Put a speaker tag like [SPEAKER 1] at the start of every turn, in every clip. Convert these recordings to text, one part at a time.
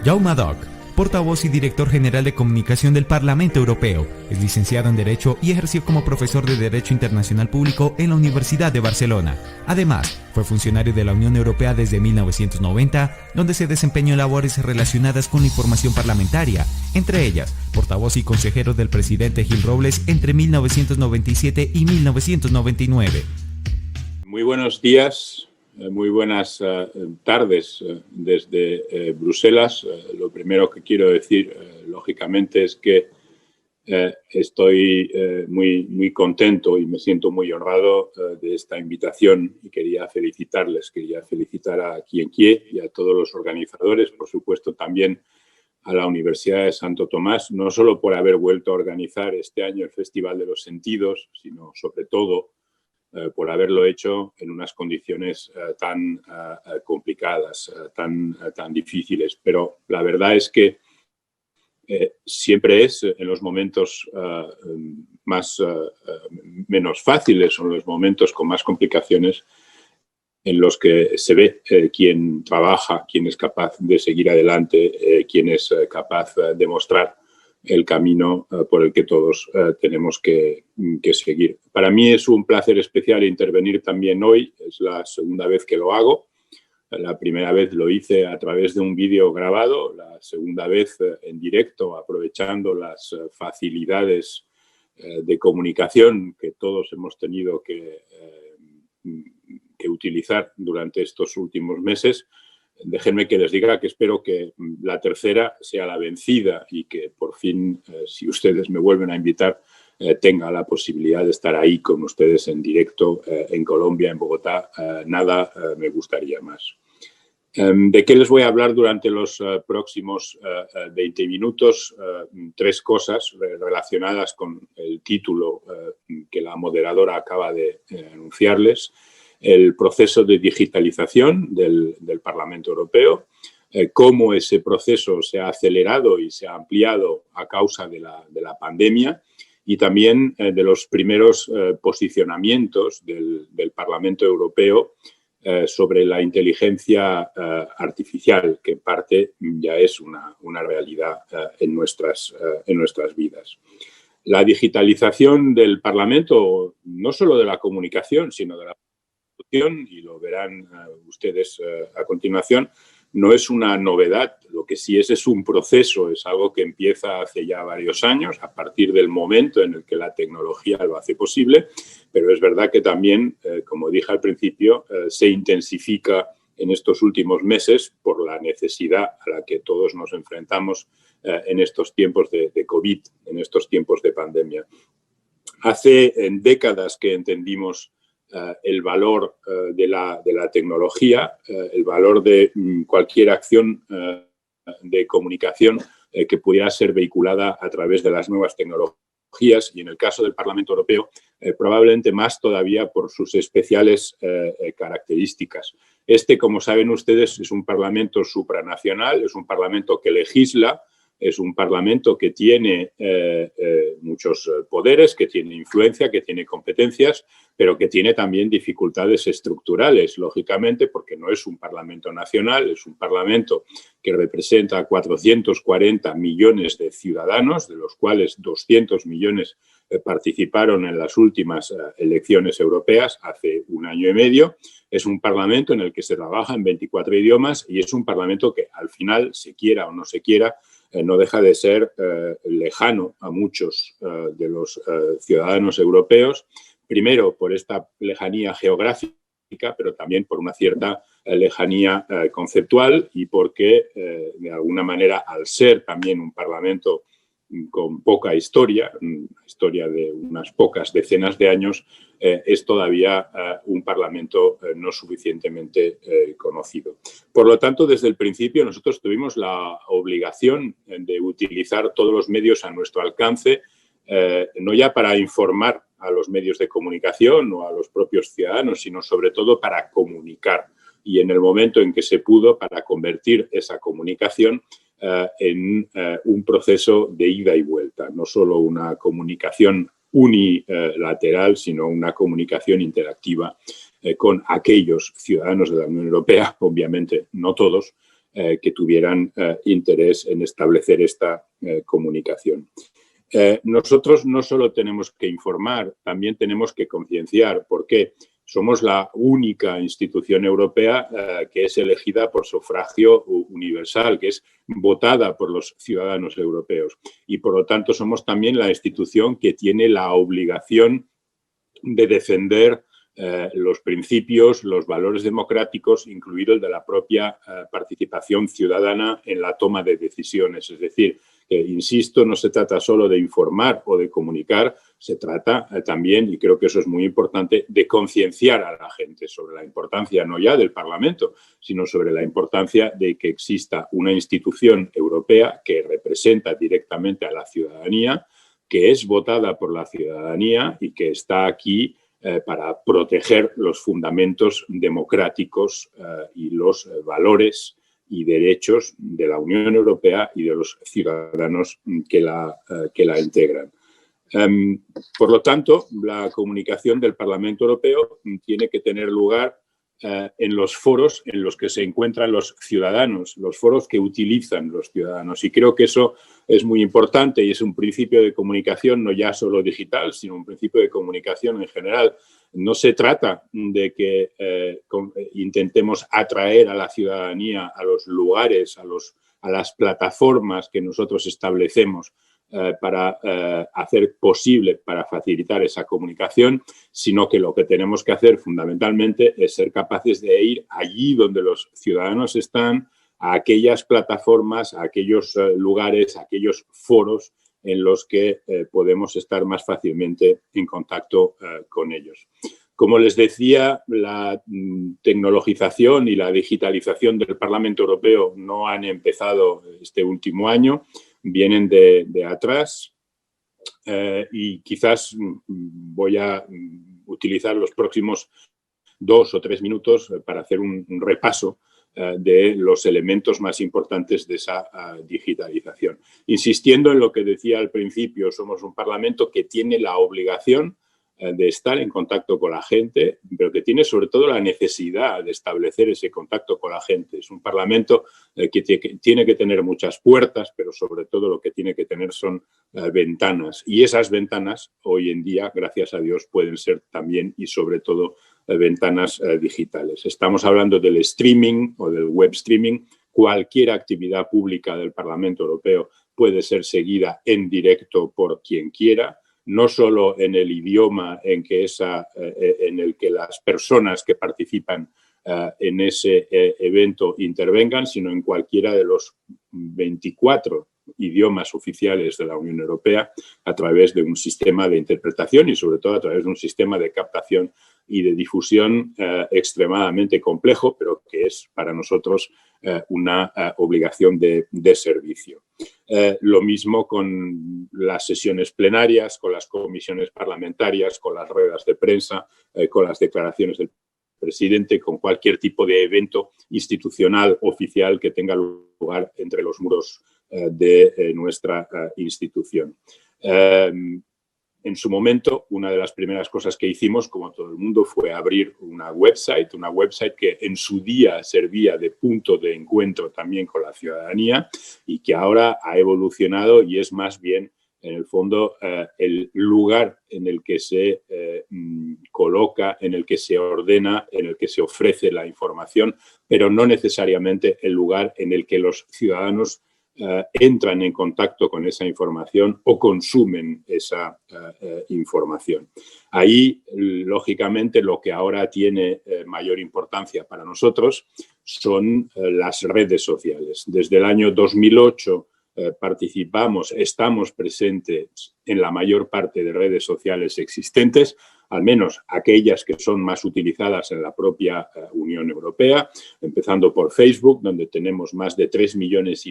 [SPEAKER 1] Jaume Doc, portavoz y director general de comunicación del Parlamento Europeo, es licenciado en Derecho y ejerció como profesor de Derecho Internacional Público en la Universidad de Barcelona. Además, fue funcionario de la Unión Europea desde 1990, donde se desempeñó en labores relacionadas con la información parlamentaria, entre ellas, portavoz y consejero del presidente Gil Robles entre 1997 y 1999.
[SPEAKER 2] Muy buenos días. Muy buenas tardes desde Bruselas. Lo primero que quiero decir, lógicamente, es que estoy muy contento y me siento muy honrado de esta invitación y quería felicitarles. Quería felicitar a Quien Quié y a todos los organizadores, por supuesto también a la Universidad de Santo Tomás, no solo por haber vuelto a organizar este año el Festival de los Sentidos, sino sobre todo por haberlo hecho en unas condiciones tan complicadas, tan difíciles. Pero la verdad es que siempre es en los momentos menos fáciles o en los momentos con más complicaciones en los que se ve quién trabaja, quién es capaz de seguir adelante, quién es capaz de mostrar el camino por el que todos tenemos que seguir. Para mí es un placer especial intervenir también hoy. Es la segunda vez que lo hago. La primera vez lo hice a través de un vídeo grabado, la segunda vez en directo, aprovechando las facilidades de comunicación que todos hemos tenido que utilizar durante estos últimos meses. Déjenme que les diga que espero que la tercera sea la vencida y que por fin, si ustedes me vuelven a invitar, tenga la posibilidad de estar ahí con ustedes en directo en Colombia, en Bogotá. Nada me gustaría más. ¿De qué les voy a hablar durante los próximos 20 minutos? Tres cosas relacionadas con el título que la moderadora acaba de anunciarles. El proceso de digitalización del Parlamento Europeo, cómo ese proceso se ha acelerado y se ha ampliado a causa de la pandemia y también de los primeros posicionamientos del Parlamento Europeo sobre la inteligencia artificial, que en parte ya es una realidad en nuestras vidas. La digitalización del Parlamento, no solo de la comunicación, sino de la y lo verán ustedes a continuación, no es una novedad. Lo que sí es un proceso, es algo que empieza hace ya varios años, a partir del momento en el que la tecnología lo hace posible, pero es verdad que también, como dije al principio, se intensifica en estos últimos meses por la necesidad a la que todos nos enfrentamos en estos tiempos de COVID, en estos tiempos de pandemia. Hace décadas que entendimos el valor de la tecnología, el valor de cualquier acción de comunicación que pudiera ser vehiculada a través de las nuevas tecnologías y en el caso del Parlamento Europeo probablemente más todavía por sus especiales características. Como saben ustedes, es un Parlamento supranacional, es un Parlamento que legisla, es un Parlamento que tiene muchos poderes, que tiene influencia, que tiene competencias, pero que tiene también dificultades estructurales, lógicamente, porque no es un Parlamento nacional, es un Parlamento que representa a 440 millones de ciudadanos, de los cuales 200 millones participaron en las últimas elecciones europeas hace un año y medio. Es un Parlamento en el que se trabaja en 24 idiomas y es un Parlamento que, al final, se quiera o no se quiera, no deja de ser lejano a muchos de los ciudadanos europeos, primero por esta lejanía geográfica, pero también por una cierta lejanía conceptual y porque, de alguna manera, al ser también un Parlamento con poca historia, una historia de unas pocas decenas de años, es todavía un Parlamento no suficientemente conocido. Por lo tanto, desde el principio nosotros tuvimos la obligación de utilizar todos los medios a nuestro alcance, no ya para informar a los medios de comunicación o a los propios ciudadanos, sino sobre todo para comunicar y en el momento en que se pudo para convertir esa comunicación en un proceso de ida y vuelta, no solo una comunicación unilateral, sino una comunicación interactiva con aquellos ciudadanos de la Unión Europea, obviamente no todos, que tuvieran interés en establecer esta comunicación. Nosotros no solo tenemos que informar, también tenemos que concienciar. ¿Por qué? Somos la única institución europea que es elegida por sufragio universal, que es votada por los ciudadanos europeos. Y por lo tanto somos también la institución que tiene la obligación de defender los principios, los valores democráticos, incluido el de la propia participación ciudadana en la toma de decisiones. Es decir, que, insisto, no se trata solo de informar o de comunicar, se trata también, y creo que eso es muy importante, de concienciar a la gente sobre la importancia no ya del Parlamento, sino sobre la importancia de que exista una institución europea que representa directamente a la ciudadanía, que es votada por la ciudadanía y que está aquí para proteger los fundamentos democráticos y los valores y derechos de la Unión Europea y de los ciudadanos que la integran. Por lo tanto, la comunicación del Parlamento Europeo tiene que tener lugar en los foros en los que se encuentran los ciudadanos, los foros que utilizan los ciudadanos. Y creo que eso es muy importante y es un principio de comunicación no ya solo digital, sino un principio de comunicación en general. No se trata de que intentemos atraer a la ciudadanía a los lugares, a las plataformas que nosotros establecemos para hacer posible, para facilitar esa comunicación, sino que lo que tenemos que hacer fundamentalmente es ser capaces de ir allí donde los ciudadanos están, a aquellas plataformas, a aquellos lugares, a aquellos foros en los que podemos estar más fácilmente en contacto con ellos. Como les decía, la tecnologización y la digitalización del Parlamento Europeo no han empezado este último año, vienen de atrás y quizás voy a utilizar los próximos 2 o 3 minutos para hacer un repaso de los elementos más importantes de esa digitalización. Insistiendo en lo que decía al principio, somos un Parlamento que tiene la obligación de estar en contacto con la gente, pero que tiene sobre todo la necesidad de establecer ese contacto con la gente. Es un Parlamento que tiene que tener muchas puertas, pero sobre todo lo que tiene que tener son ventanas. Y esas ventanas hoy en día, gracias a Dios, pueden ser también y sobre todo ventanas digitales. Estamos hablando del streaming o del web streaming. Cualquier actividad pública del Parlamento Europeo puede ser seguida en directo por quien quiera, no solo en el idioma en el que las personas que participan en ese evento intervengan, sino en cualquiera de los 24 idiomas oficiales de la Unión Europea a través de un sistema de interpretación y sobre todo a través de un sistema de captación y de difusión extremadamente complejo, pero que es para nosotros una obligación de servicio. Lo mismo con las sesiones plenarias, con las comisiones parlamentarias, con las ruedas de prensa, con las declaraciones del presidente, con cualquier tipo de evento institucional oficial que tenga lugar entre los muros de nuestra institución. En su momento, una de las primeras cosas que hicimos, como todo el mundo, fue abrir una website que en su día servía de punto de encuentro también con la ciudadanía y que ahora ha evolucionado y es más bien, en el fondo, el lugar en el que se coloca, en el que se ordena, en el que se ofrece la información, pero no necesariamente el lugar en el que los ciudadanos entran en contacto con esa información o consumen esa información. Ahí, lógicamente, lo que ahora tiene mayor importancia para nosotros son las redes sociales. Desde el año 2008 estamos presentes en la mayor parte de redes sociales existentes, al menos aquellas que son más utilizadas en la propia Unión Europea, empezando por Facebook, donde tenemos más de 3,5 millones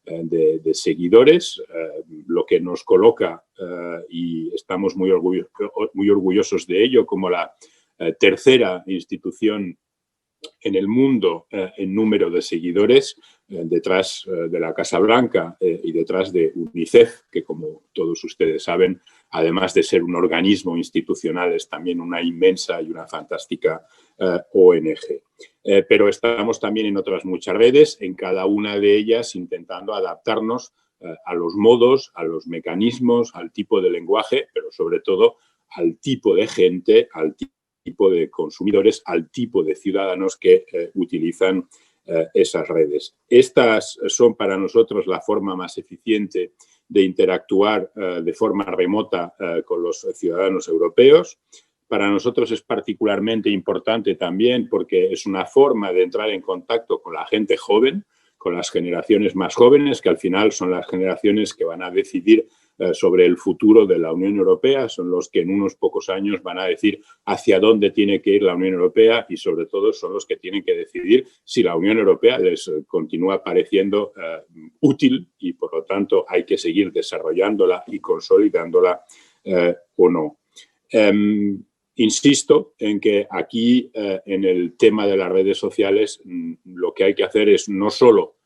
[SPEAKER 2] de seguidores, lo que nos coloca, y estamos muy orgullosos de ello, como la tercera institución en el mundo en número de seguidores detrás de la Casa Blanca y detrás de UNICEF, que como todos ustedes saben, además de ser un organismo institucional, es también una inmensa y una fantástica ONG. Pero estamos también en otras muchas redes, en cada una de ellas intentando adaptarnos a los modos, a los mecanismos, al tipo de lenguaje, pero sobre todo al tipo de gente, al tipo de consumidores, al tipo de ciudadanos que utilizan esas redes. Estas son para nosotros la forma más eficiente de interactuar de forma remota con los ciudadanos europeos. Para nosotros es particularmente importante también porque es una forma de entrar en contacto con la gente joven, con las generaciones más jóvenes, que al final son las generaciones que van a decidir sobre el futuro de la Unión Europea, son los que en unos pocos años van a decir hacia dónde tiene que ir la Unión Europea y sobre todo son los que tienen que decidir si la Unión Europea les continúa pareciendo útil y por lo tanto hay que seguir desarrollándola y consolidándola o no. Insisto en que aquí, en el tema de las redes sociales, lo que hay que hacer es no solo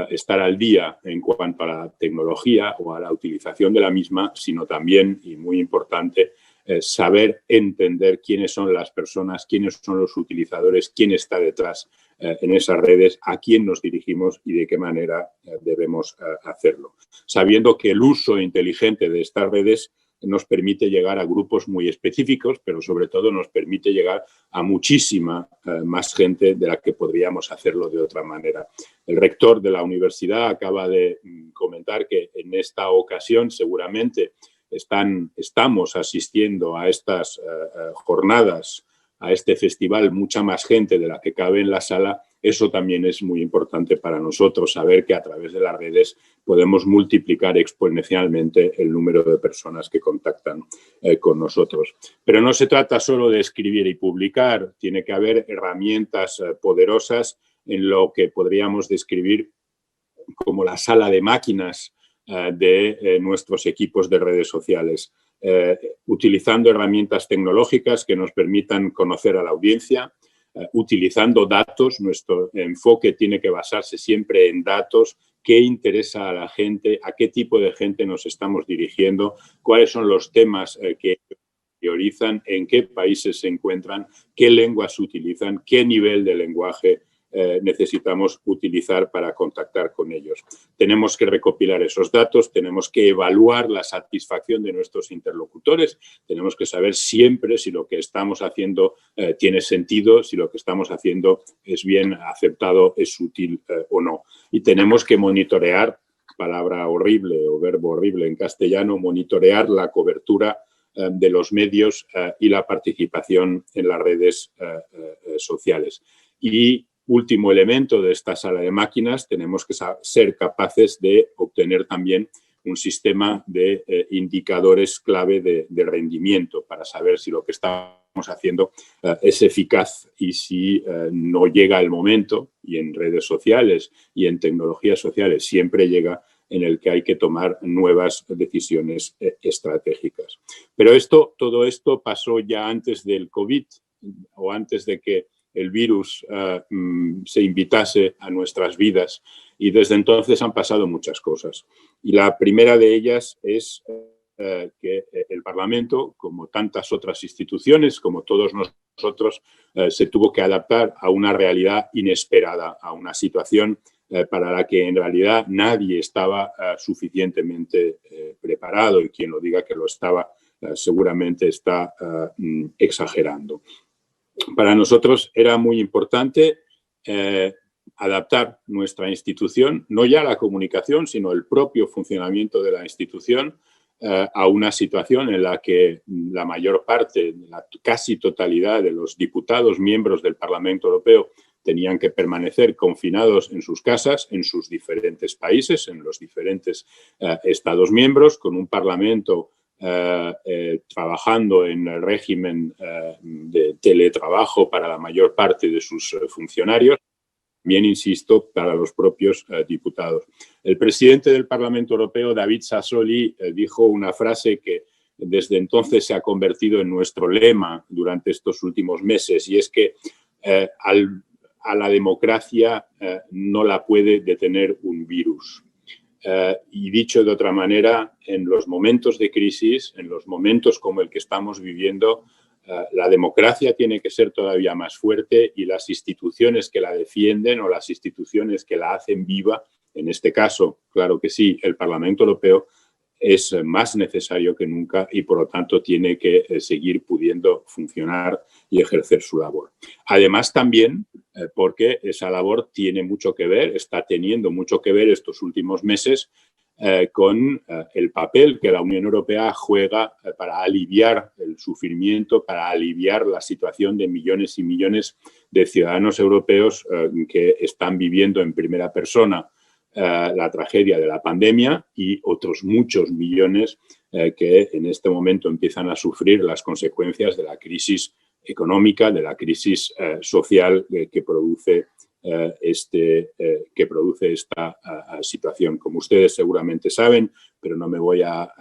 [SPEAKER 2] estar al día en cuanto a la tecnología o a la utilización de la misma, sino también, y muy importante, saber entender quiénes son las personas, quiénes son los utilizadores, quién está detrás en esas redes, a quién nos dirigimos y de qué manera debemos hacerlo. Sabiendo que el uso inteligente de estas redes nos permite llegar a grupos muy específicos, pero sobre todo nos permite llegar a muchísima más gente de la que podríamos hacerlo de otra manera. El rector de la universidad acaba de comentar que en esta ocasión seguramente estamos asistiendo a estas jornadas, a este festival, mucha más gente de la que cabe en la sala. Eso también es muy importante para nosotros, saber que a través de las redes podemos multiplicar exponencialmente el número de personas que contactan con nosotros. Pero no se trata solo de escribir y publicar, tiene que haber herramientas poderosas en lo que podríamos describir como la sala de máquinas de nuestros equipos de redes sociales, utilizando herramientas tecnológicas que nos permitan conocer a la audiencia, utilizando datos. Nuestro enfoque tiene que basarse siempre en datos, qué interesa a la gente, a qué tipo de gente nos estamos dirigiendo, cuáles son los temas que priorizan, en qué países se encuentran, qué lenguas utilizan, qué nivel de lenguaje necesitamos utilizar para contactar con ellos. Tenemos que recopilar esos datos, tenemos que evaluar la satisfacción de nuestros interlocutores, tenemos que saber siempre si lo que estamos haciendo tiene sentido, si lo que estamos haciendo es bien aceptado, es útil o no. Y tenemos que monitorear, palabra horrible o verbo horrible en castellano, monitorear la cobertura de los medios y la participación en las redes sociales. Y último elemento de esta sala de máquinas, tenemos que ser capaces de obtener también un sistema de indicadores clave de rendimiento para saber si lo que estamos haciendo es eficaz y si no llega el momento, y en redes sociales y en tecnologías sociales siempre llega, en el que hay que tomar nuevas decisiones estratégicas. Pero todo esto pasó ya antes del COVID o antes de que el virus se invitase a nuestras vidas y desde entonces han pasado muchas cosas. Y la primera de ellas es que el Parlamento, como tantas otras instituciones, como todos nosotros, se tuvo que adaptar a una realidad inesperada, a una situación para la que en realidad nadie estaba suficientemente preparado y quien lo diga que lo estaba seguramente está exagerando. Para nosotros era muy importante adaptar nuestra institución, no ya la comunicación, sino el propio funcionamiento de la institución a una situación en la que la mayor parte, la casi totalidad de los diputados, miembros del Parlamento Europeo, tenían que permanecer confinados en sus casas, en sus diferentes países, en los diferentes Estados miembros, con un Parlamento trabajando en el régimen de teletrabajo para la mayor parte de sus funcionarios, bien insisto, para los propios diputados. El presidente del Parlamento Europeo, David Sassoli, dijo una frase que desde entonces se ha convertido en nuestro lema durante estos últimos meses, y es que a la democracia no la puede detener un virus. Y dicho de otra manera, en los momentos de crisis, en los momentos como el que estamos viviendo, la democracia tiene que ser todavía más fuerte y las instituciones que la defienden o las instituciones que la hacen viva, en este caso, claro que sí, el Parlamento Europeo, es más necesario que nunca y, por lo tanto, tiene que seguir pudiendo funcionar y ejercer su labor. Además, también, porque esa labor tiene mucho que ver, está teniendo mucho que ver estos últimos meses con el papel que la Unión Europea juega para aliviar el sufrimiento, para aliviar la situación de millones y millones de ciudadanos europeos que están viviendo en primera persona la tragedia de la pandemia y otros muchos millones que en este momento empiezan a sufrir las consecuencias de la crisis económica, de la crisis social que produce esta situación. Como ustedes seguramente saben, pero no me voy a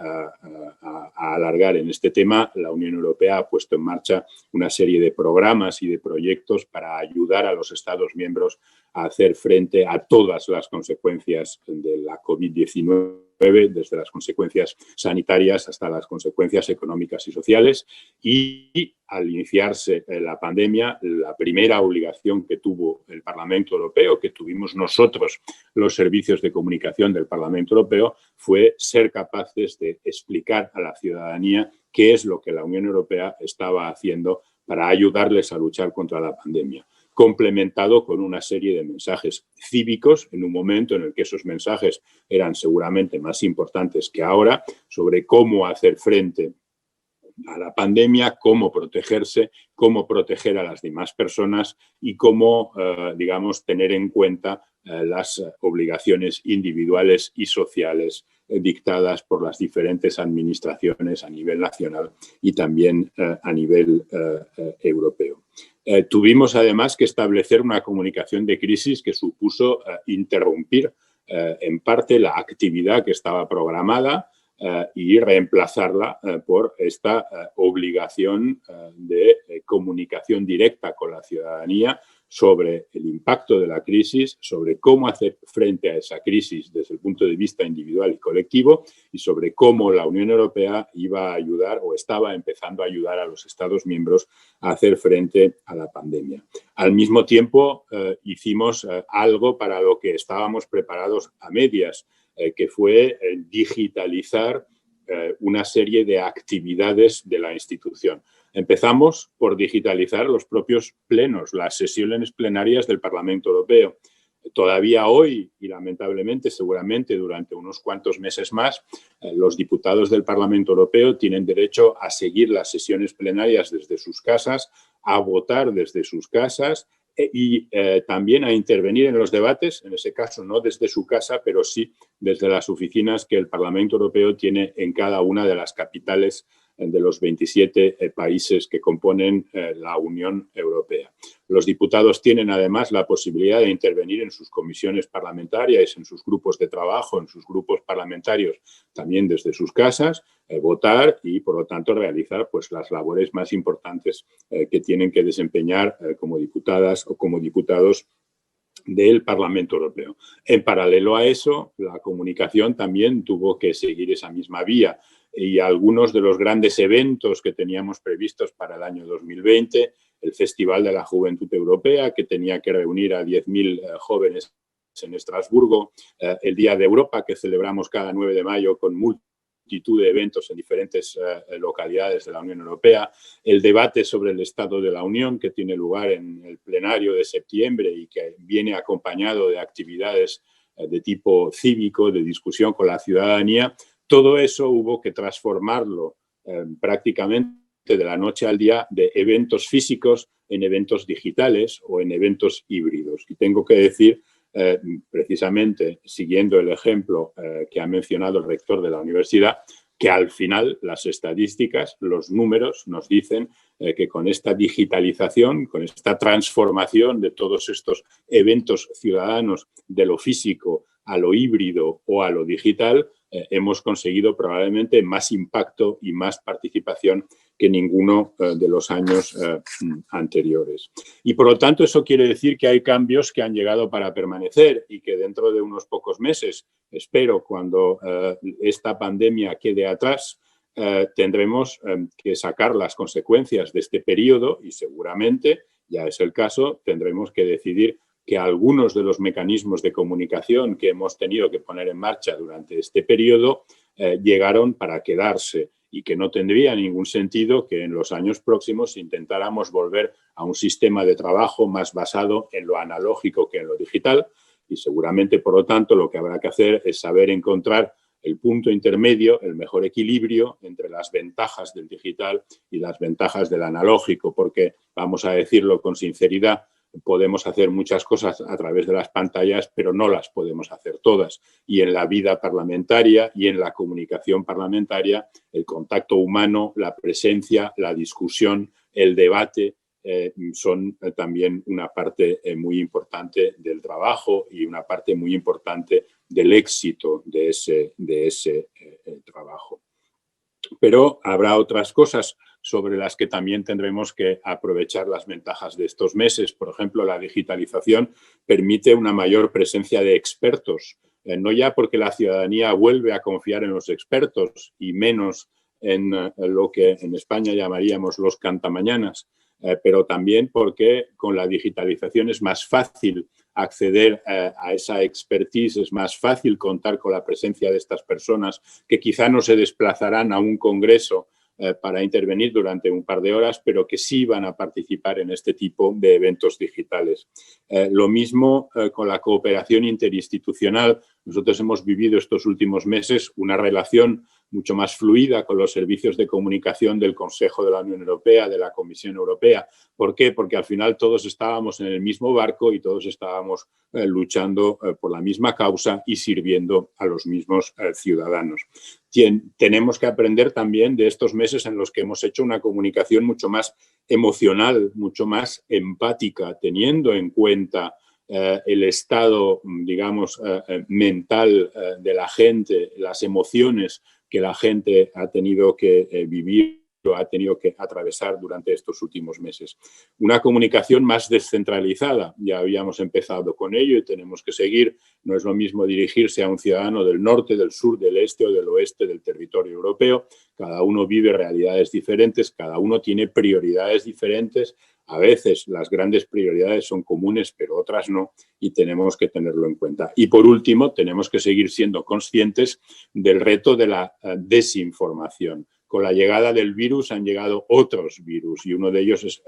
[SPEAKER 2] alargar en este tema, la Unión Europea ha puesto en marcha una serie de programas y de proyectos para ayudar a los Estados miembros a hacer frente a todas las consecuencias de la COVID-19, desde las consecuencias sanitarias hasta las consecuencias económicas y sociales. Y al iniciarse la pandemia, la primera obligación que tuvo el Parlamento Europeo, que tuvimos nosotros, los servicios de comunicación del Parlamento Europeo, fue ser capaces de explicar a la ciudadanía qué es lo que la Unión Europea estaba haciendo para ayudarles a luchar contra la pandemia, complementado con una serie de mensajes cívicos en un momento en el que esos mensajes eran seguramente más importantes que ahora, sobre cómo hacer frente a la pandemia, cómo protegerse, cómo proteger a las demás personas y cómo, digamos, tener en cuenta las obligaciones individuales y sociales dictadas por las diferentes administraciones a nivel nacional y también a nivel europeo. Tuvimos además que establecer una comunicación de crisis que supuso interrumpir en parte la actividad que estaba programada y reemplazarla por esta obligación de comunicación directa con la ciudadanía sobre el impacto de la crisis, sobre cómo hacer frente a esa crisis desde el punto de vista individual y colectivo y sobre cómo la Unión Europea iba a ayudar o estaba empezando a ayudar a los Estados miembros a hacer frente a la pandemia. Al mismo tiempo, hicimos algo para lo que estábamos preparados a medias, que fue digitalizar una serie de actividades de la institución. Empezamos por digitalizar los propios plenos, las sesiones plenarias del Parlamento Europeo. Todavía hoy, y lamentablemente seguramente durante unos cuantos meses más, los diputados del Parlamento Europeo tienen derecho a seguir las sesiones plenarias desde sus casas, a votar desde sus casas y también a intervenir en los debates, en ese caso no desde su casa, pero sí desde las oficinas que el Parlamento Europeo tiene en cada una de las capitales de los 27 países que componen la Unión Europea. Los diputados tienen además la posibilidad de intervenir en sus comisiones parlamentarias, en sus grupos de trabajo, en sus grupos parlamentarios, también desde sus casas, votar y, por lo tanto, realizar pues, las labores más importantes que tienen que desempeñar como diputadas o como diputados del Parlamento Europeo. En paralelo a eso, la comunicación también tuvo que seguir esa misma vía y algunos de los grandes eventos que teníamos previstos para el año 2020, el Festival de la Juventud Europea, que tenía que reunir a 10.000 jóvenes en Estrasburgo, el Día de Europa, que celebramos cada 9 de mayo con multitud de eventos en diferentes localidades de la Unión Europea, el debate sobre el Estado de la Unión, que tiene lugar en el plenario de septiembre y que viene acompañado de actividades de tipo cívico, de discusión con la ciudadanía. Todo eso hubo que transformarlo prácticamente de la noche al día de eventos físicos en eventos digitales o en eventos híbridos. Y tengo que decir, precisamente siguiendo el ejemplo que ha mencionado el rector de la universidad, que al final las estadísticas, los números nos dicen que con esta digitalización, con esta transformación de todos estos eventos ciudadanos de lo físico a lo híbrido o a lo digital, hemos conseguido probablemente más impacto y más participación que ninguno de los años anteriores. Y por lo tanto eso quiere decir que hay cambios que han llegado para permanecer y que dentro de unos pocos meses, espero, cuando esta pandemia quede atrás, tendremos que sacar las consecuencias de este periodo y seguramente, ya es el caso, tendremos que decidir que algunos de los mecanismos de comunicación que hemos tenido que poner en marcha durante este periodo llegaron para quedarse y que no tendría ningún sentido que en los años próximos intentáramos volver a un sistema de trabajo más basado en lo analógico que en lo digital y seguramente, por lo tanto, lo que habrá que hacer es saber encontrar el punto intermedio, el mejor equilibrio entre las ventajas del digital y las ventajas del analógico, porque, vamos a decirlo con sinceridad, podemos hacer muchas cosas a través de las pantallas, pero no las podemos hacer todas. Y en la vida parlamentaria y en la comunicación parlamentaria, el contacto humano, la presencia, la discusión, el debate, son también una parte muy importante del trabajo y una parte muy importante del éxito de ese trabajo. Pero habrá otras cosas sobre las que también tendremos que aprovechar las ventajas de estos meses. Por ejemplo, la digitalización permite una mayor presencia de expertos, no ya porque la ciudadanía vuelve a confiar en los expertos y menos en lo que en España llamaríamos los cantamañanas, pero también porque con la digitalización es más fácil acceder a esa expertise, es más fácil contar con la presencia de estas personas que quizá no se desplazarán a un congreso para intervenir durante un par de horas, pero que sí van a participar en este tipo de eventos digitales. Lo mismo con la cooperación interinstitucional. Nosotros hemos vivido estos últimos meses una relación mucho más fluida con los servicios de comunicación del Consejo de la Unión Europea, de la Comisión Europea. ¿Por qué? Porque al final todos estábamos en el mismo barco y todos estábamos luchando por la misma causa y sirviendo a los mismos ciudadanos. Tenemos que aprender también de estos meses en los que hemos hecho una comunicación mucho más emocional, mucho más empática, teniendo en cuenta el estado, digamos, mental de la gente, las emociones que la gente ha tenido que vivir o ha tenido que atravesar durante estos últimos meses. Una comunicación más descentralizada, ya habíamos empezado con ello y tenemos que seguir. No es lo mismo dirigirse a un ciudadano del norte, del sur, del este o del oeste del territorio europeo. Cada uno vive realidades diferentes, cada uno tiene prioridades diferentes. A veces las grandes prioridades son comunes, pero otras no, y tenemos que tenerlo en cuenta. Y por último, tenemos que seguir siendo conscientes del reto de la desinformación. Con la llegada del virus han llegado otros virus y uno de ellos es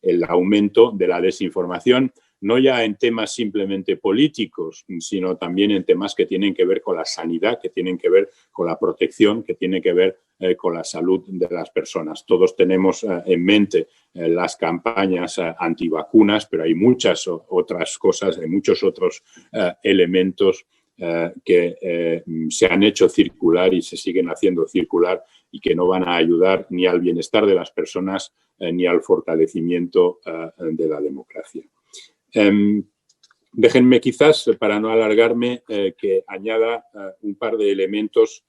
[SPEAKER 2] el aumento de la desinformación, no ya en temas simplemente políticos, sino también en temas que tienen que ver con la sanidad, que tienen que ver con la protección, que tienen que ver con la salud de las personas. Todos tenemos en mente las campañas antivacunas, pero hay muchas otras cosas, hay muchos otros elementos que se han hecho circular y se siguen haciendo circular y que no van a ayudar ni al bienestar de las personas ni al fortalecimiento de la democracia. Déjenme quizás, para no alargarme, que añada un par de elementos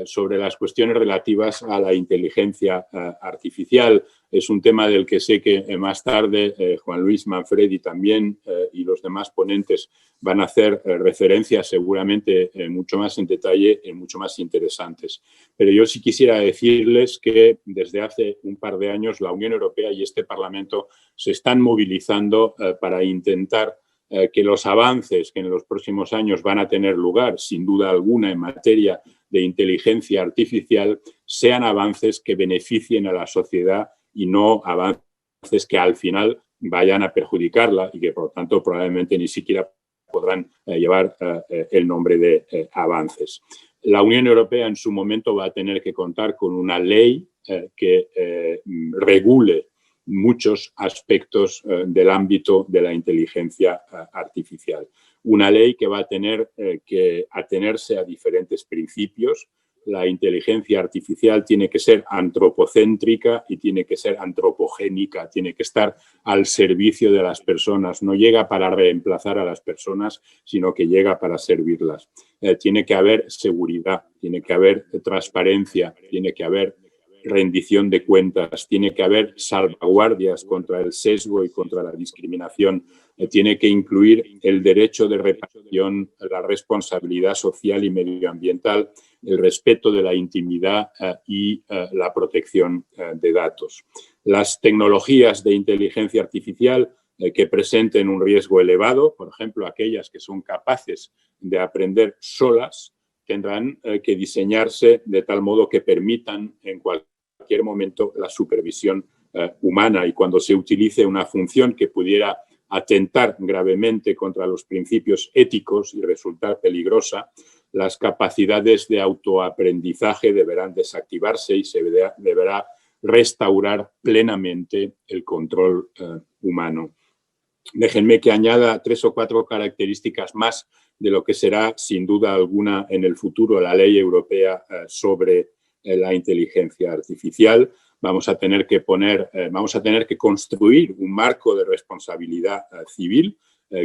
[SPEAKER 2] sobre las cuestiones relativas a la inteligencia artificial. Es un tema del que sé que más tarde Juan Luis Manfredi también y los demás ponentes van a hacer referencias seguramente mucho más en detalle, mucho más interesantes. Pero yo sí quisiera decirles que desde hace un par de años la Unión Europea y este Parlamento se están movilizando para intentar que los avances que en los próximos años van a tener lugar, sin duda alguna, en materia de inteligencia artificial, sean avances que beneficien a la sociedad y no avances que al final vayan a perjudicarla y que, por lo tanto, probablemente ni siquiera podrán llevar el nombre de avances. La Unión Europea en su momento va a tener que contar con una ley que regule muchos aspectos del ámbito de la inteligencia artificial. Una ley que va a tener que atenerse a diferentes principios. La inteligencia artificial tiene que ser antropocéntrica y tiene que ser antropogénica, tiene que estar al servicio de las personas. No llega para reemplazar a las personas, sino que llega para servirlas. Tiene que haber seguridad, tiene que haber transparencia, tiene que haber rendición de cuentas, tiene que haber salvaguardias contra el sesgo y contra la discriminación, tiene que incluir el derecho de reparación, la responsabilidad social y medioambiental, el respeto de la intimidad y la protección de datos. Las tecnologías de inteligencia artificial que presenten un riesgo elevado, por ejemplo, aquellas que son capaces de aprender solas, tendrán que diseñarse de tal modo que permitan en cualquier momento la supervisión humana, y cuando se utilice una función que pudiera atentar gravemente contra los principios éticos y resultar peligrosa, las capacidades de autoaprendizaje deberán desactivarse y se deberá restaurar plenamente el control humano. Déjenme que añada 3 o 4 características más de lo que será, sin duda alguna, en el futuro la ley europea sobre la inteligencia artificial. Vamos a tener que construir un marco de responsabilidad civil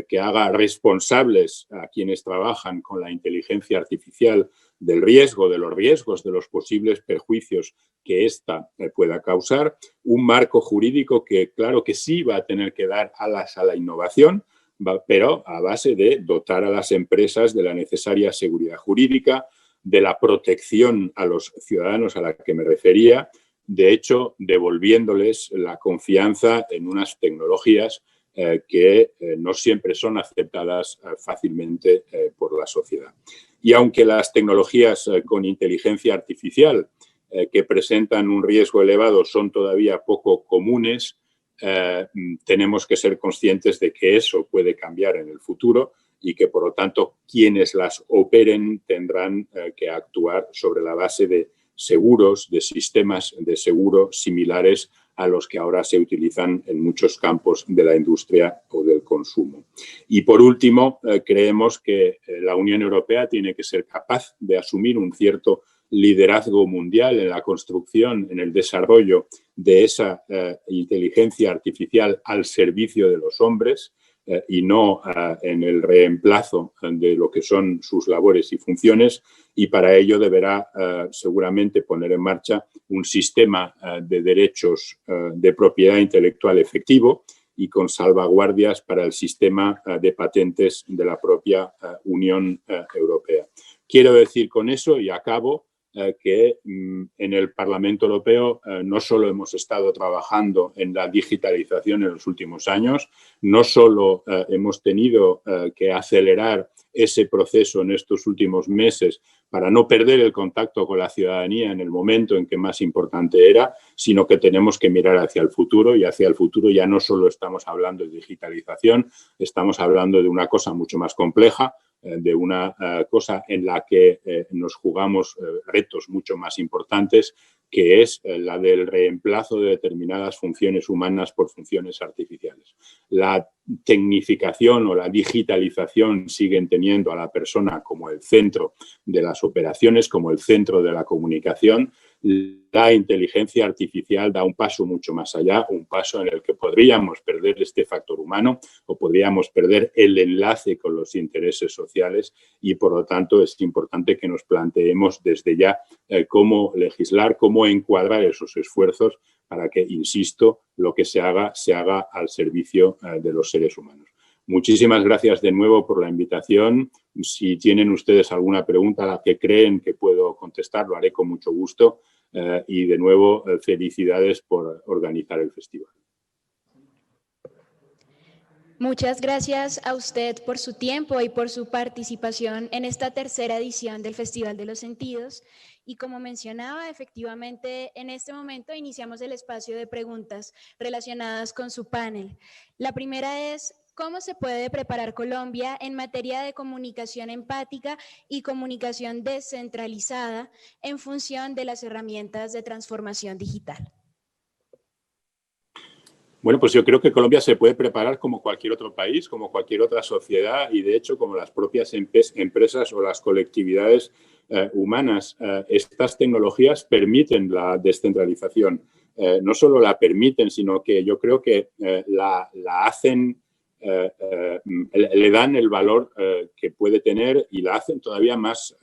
[SPEAKER 2] que haga responsables a quienes trabajan con la inteligencia artificial del riesgo, de los riesgos, de los posibles perjuicios que ésta pueda causar. Un marco jurídico que, claro que sí, va a tener que dar alas a la innovación, pero a base de dotar a las empresas de la necesaria seguridad jurídica, de la protección a los ciudadanos a la que me refería, de hecho, devolviéndoles la confianza en unas tecnologías que no siempre son aceptadas fácilmente por la sociedad. Y aunque las tecnologías con inteligencia artificial que presentan un riesgo elevado son todavía poco comunes, tenemos que ser conscientes de que eso puede cambiar en el futuro y que, por lo tanto, quienes las operen tendrán que actuar sobre la base de seguros, de sistemas de seguro similares a los que ahora se utilizan en muchos campos de la industria o del consumo. Y por último, creemos que la Unión Europea tiene que ser capaz de asumir un cierto liderazgo mundial en la construcción, en el desarrollo de esa inteligencia artificial al servicio de los hombres y no en el reemplazo de lo que son sus labores y funciones, y para ello deberá seguramente poner en marcha un sistema de derechos de propiedad intelectual efectivo y con salvaguardias para el sistema de patentes de la propia Unión Europea. Quiero decir con eso, y acabo, que en el Parlamento Europeo no solo hemos estado trabajando en la digitalización en los últimos años, no solo hemos tenido que acelerar ese proceso en estos últimos meses para no perder el contacto con la ciudadanía en el momento en que más importante era, sino que tenemos que mirar hacia el futuro, y hacia el futuro ya no solo estamos hablando de digitalización, estamos hablando de una cosa mucho más compleja, de una cosa en la que nos jugamos retos mucho más importantes, que es la del reemplazo de determinadas funciones humanas por funciones artificiales. La tecnificación o la digitalización siguen teniendo a la persona como el centro de las operaciones, como el centro de la comunicación. La inteligencia artificial da un paso mucho más allá, un paso en el que podríamos perder este factor humano o podríamos perder el enlace con los intereses sociales, y por lo tanto es importante que nos planteemos desde ya cómo legislar, cómo encuadrar esos esfuerzos para que, insisto, lo que se haga al servicio de los seres humanos. Muchísimas gracias de nuevo por la invitación. Si tienen ustedes alguna pregunta a la que creen que puedo contestar, lo haré con mucho gusto. Y de nuevo, felicidades por organizar el festival.
[SPEAKER 3] Muchas gracias a usted por su tiempo y por su participación en esta tercera edición del Festival de los Sentidos. Y como mencionaba, efectivamente, en este momento iniciamos el espacio de preguntas relacionadas con su panel. La primera es: ¿cómo se puede preparar Colombia en materia de comunicación empática y comunicación descentralizada en función de las herramientas de transformación digital?
[SPEAKER 2] Bueno, pues yo creo que Colombia se puede preparar como cualquier otro país, como cualquier otra sociedad, y de hecho como las propias empresas o las colectividades humanas. Estas tecnologías permiten la descentralización. No solo la permiten, sino que yo creo que la hacen, le dan el valor que puede tener, y la hacen todavía más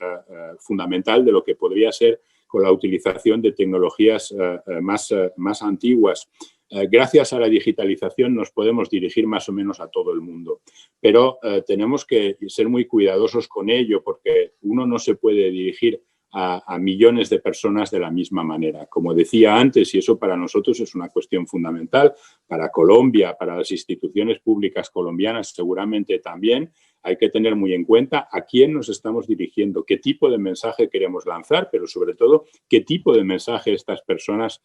[SPEAKER 2] fundamental de lo que podría ser con la utilización de tecnologías más antiguas. Gracias a la digitalización nos podemos dirigir más o menos a todo el mundo, pero tenemos que ser muy cuidadosos con ello porque uno no se puede dirigir a millones de personas de la misma manera. Como decía antes, y eso para nosotros es una cuestión fundamental, para Colombia, para las instituciones públicas colombianas seguramente también, hay que tener muy en cuenta a quién nos estamos dirigiendo, qué tipo de mensaje queremos lanzar, pero sobre todo qué tipo de mensaje estas personas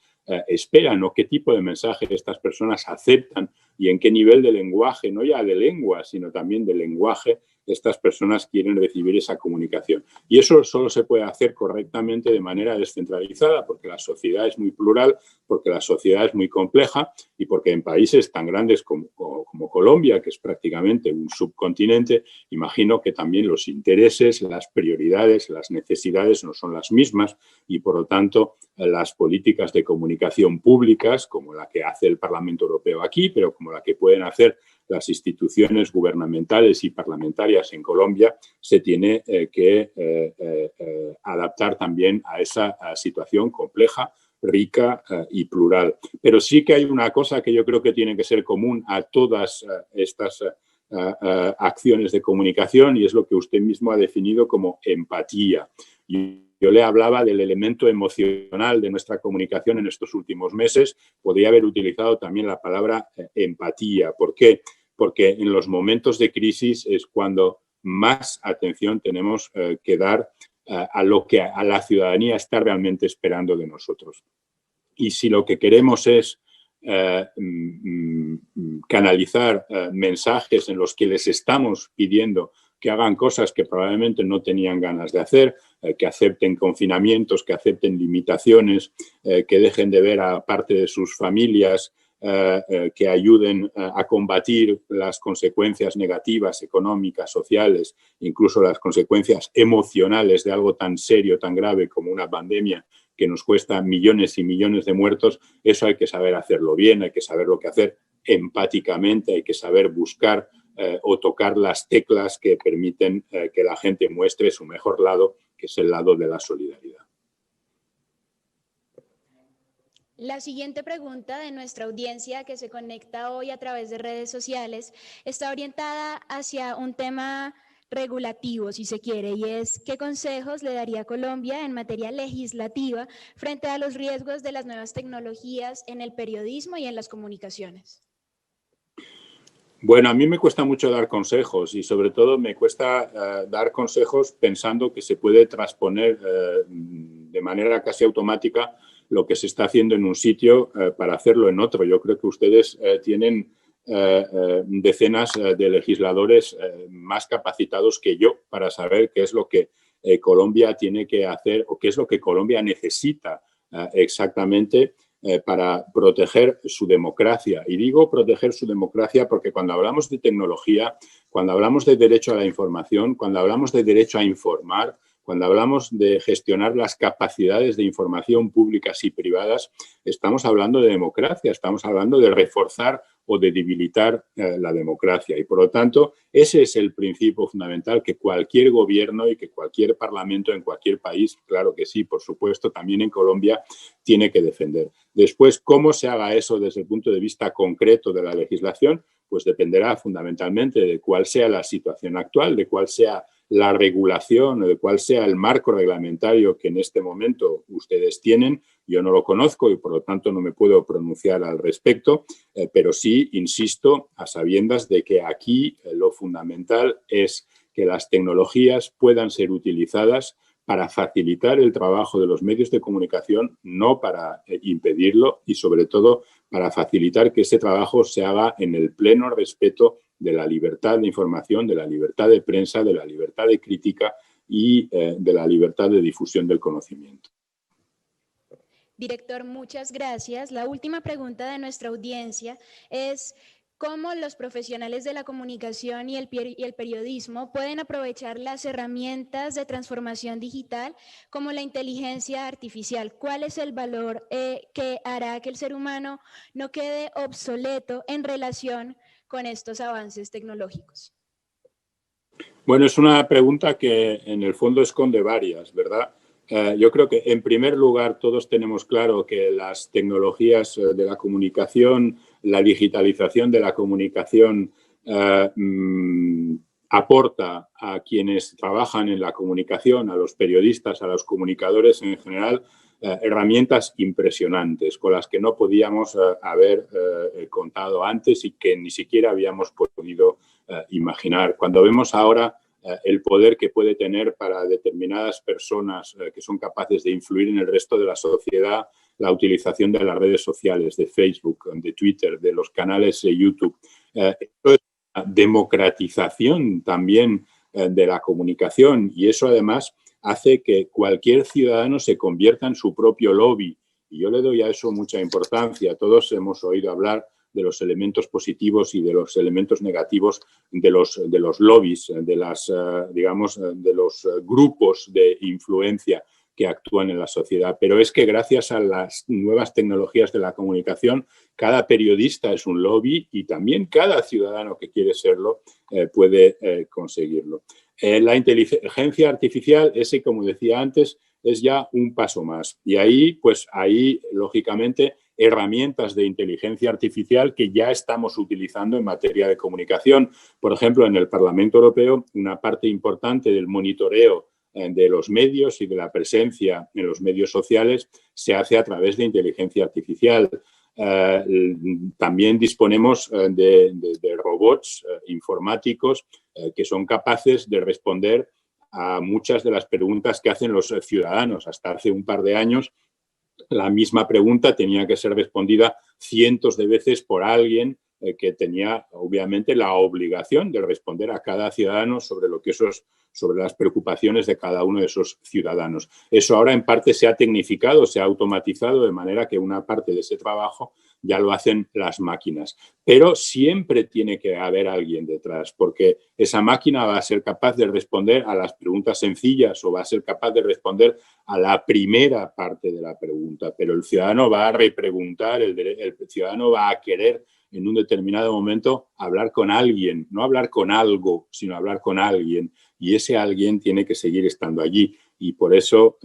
[SPEAKER 2] esperan o qué tipo de mensaje estas personas aceptan y en qué nivel de lenguaje, no ya de lengua, sino también de lenguaje, estas personas quieren recibir esa comunicación. Y eso solo se puede hacer correctamente de manera descentralizada porque la sociedad es muy plural, porque la sociedad es muy compleja y porque en países tan grandes como Colombia, que es prácticamente un subcontinente, imagino que también los intereses, las prioridades, las necesidades no son las mismas y, por lo tanto, las políticas de comunicación públicas, como la que hace el Parlamento Europeo aquí, pero como la que pueden hacer las instituciones gubernamentales y parlamentarias en Colombia, se tiene que adaptar también a esa situación compleja, rica y plural. Pero sí que hay una cosa que yo creo que tiene que ser común a todas estas acciones de comunicación y es lo que usted mismo ha definido como empatía. Yo le hablaba del elemento emocional de nuestra comunicación en estos últimos meses. Podría haber utilizado también la palabra empatía. ¿Por qué? Porque en los momentos de crisis es cuando más atención tenemos que dar a lo que a la ciudadanía está realmente esperando de nosotros. Y si lo que queremos es canalizar mensajes en los que les estamos pidiendo que hagan cosas que probablemente no tenían ganas de hacer, que acepten confinamientos, que acepten limitaciones, que dejen de ver a parte de sus familias, que ayuden a combatir las consecuencias negativas, económicas, sociales, incluso las consecuencias emocionales de algo tan serio, tan grave como una pandemia que nos cuesta millones y millones de muertos. Eso hay que saber hacerlo bien, hay que saber lo que hacer empáticamente, hay que saber buscar o tocar las teclas que permiten que la gente muestre su mejor lado, que es el lado de la solidaridad.
[SPEAKER 3] La siguiente pregunta de nuestra audiencia que se conecta hoy a través de redes sociales está orientada hacia un tema regulativo, si se quiere, y es ¿qué consejos le daría Colombia en materia legislativa frente a los riesgos de las nuevas tecnologías en el periodismo y en las comunicaciones?
[SPEAKER 2] Bueno, a mí me cuesta mucho dar consejos y sobre todo me cuesta dar consejos pensando que se puede transponer de manera casi automática lo que se está haciendo en un sitio para hacerlo en otro. Yo creo que ustedes tienen decenas de legisladores más capacitados que yo para saber qué es lo que Colombia tiene que hacer o qué es lo que Colombia necesita exactamente para proteger su democracia. Y digo proteger su democracia porque cuando hablamos de tecnología, cuando hablamos de derecho a la información, cuando hablamos de derecho a informar, cuando hablamos de gestionar las capacidades de información públicas y privadas, estamos hablando de democracia, estamos hablando de reforzar o de debilitar la democracia. Y, por lo tanto, ese es el principio fundamental que cualquier gobierno y que cualquier parlamento en cualquier país, claro que sí, por supuesto, también en Colombia, tiene que defender. Después, ¿cómo se haga eso desde el punto de vista concreto de la legislación? Pues dependerá fundamentalmente de cuál sea la situación actual, de cuál sea la regulación o de cuál sea el marco reglamentario que en este momento ustedes tienen. Yo no lo conozco y por lo tanto no me puedo pronunciar al respecto, pero sí insisto a sabiendas de que aquí lo fundamental es que las tecnologías puedan ser utilizadas para facilitar el trabajo de los medios de comunicación, no para impedirlo y sobre todo para facilitar que ese trabajo se haga en el pleno respeto de la libertad de información, de la libertad de prensa, de la libertad de crítica y de la libertad de difusión del conocimiento.
[SPEAKER 3] Director, muchas gracias. La última pregunta de nuestra audiencia es ¿cómo los profesionales de la comunicación y el periodismo pueden aprovechar las herramientas de transformación digital como la inteligencia artificial? ¿Cuál es el valor que hará que el ser humano no quede obsoleto en relación con estos avances tecnológicos?
[SPEAKER 2] Bueno, es una pregunta que en el fondo esconde varias, ¿verdad? Yo creo que, en primer lugar, todos tenemos claro que las tecnologías de la comunicación, la digitalización de la comunicación aporta a quienes trabajan en la comunicación, a los periodistas, a los comunicadores en general, herramientas impresionantes con las que no podíamos haber contado antes y que ni siquiera habíamos podido imaginar. Cuando vemos ahora el poder que puede tener para determinadas personas que son capaces de influir en el resto de la sociedad, la utilización de las redes sociales, de Facebook, de Twitter, de los canales de YouTube. Esto es una democratización también de la comunicación y eso además hace que cualquier ciudadano se convierta en su propio lobby. Y yo le doy a eso mucha importancia. Todos hemos oído hablar de los elementos positivos y de los elementos negativos de los lobbies, de los grupos de influencia que actúan en la sociedad. Pero es que gracias a las nuevas tecnologías de la comunicación, cada periodista es un lobby y también cada ciudadano que quiere serlo puede conseguirlo. La inteligencia artificial, ese, como decía antes, es ya un paso más. Y ahí, lógicamente, herramientas de inteligencia artificial que ya estamos utilizando en materia de comunicación. Por ejemplo, en el Parlamento Europeo, una parte importante del monitoreo de los medios y de la presencia en los medios sociales se hace a través de inteligencia artificial. También disponemos de robots informáticos que son capaces de responder a muchas de las preguntas que hacen los ciudadanos. Hasta hace un par de años, la misma pregunta tenía que ser respondida cientos de veces por alguien que tenía, obviamente, la obligación de responder a cada ciudadano sobre las preocupaciones de cada uno de esos ciudadanos. Eso ahora, en parte, se ha tecnificado, se ha automatizado, de manera que una parte de ese trabajo ya lo hacen las máquinas. Pero siempre tiene que haber alguien detrás, porque esa máquina va a ser capaz de responder a las preguntas sencillas o va a ser capaz de responder a la primera parte de la pregunta, pero el ciudadano va a repreguntar, el ciudadano va a querer en un determinado momento hablar con alguien, no hablar con algo, sino hablar con alguien, y ese alguien tiene que seguir estando allí. Y por eso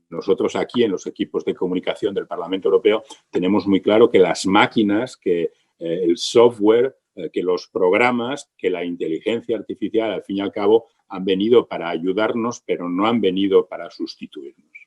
[SPEAKER 2] nosotros aquí en los equipos de comunicación del Parlamento Europeo tenemos muy claro que las máquinas, que el software, que los programas, que la inteligencia artificial, al fin y al cabo, han venido para ayudarnos, pero no han venido para sustituirnos.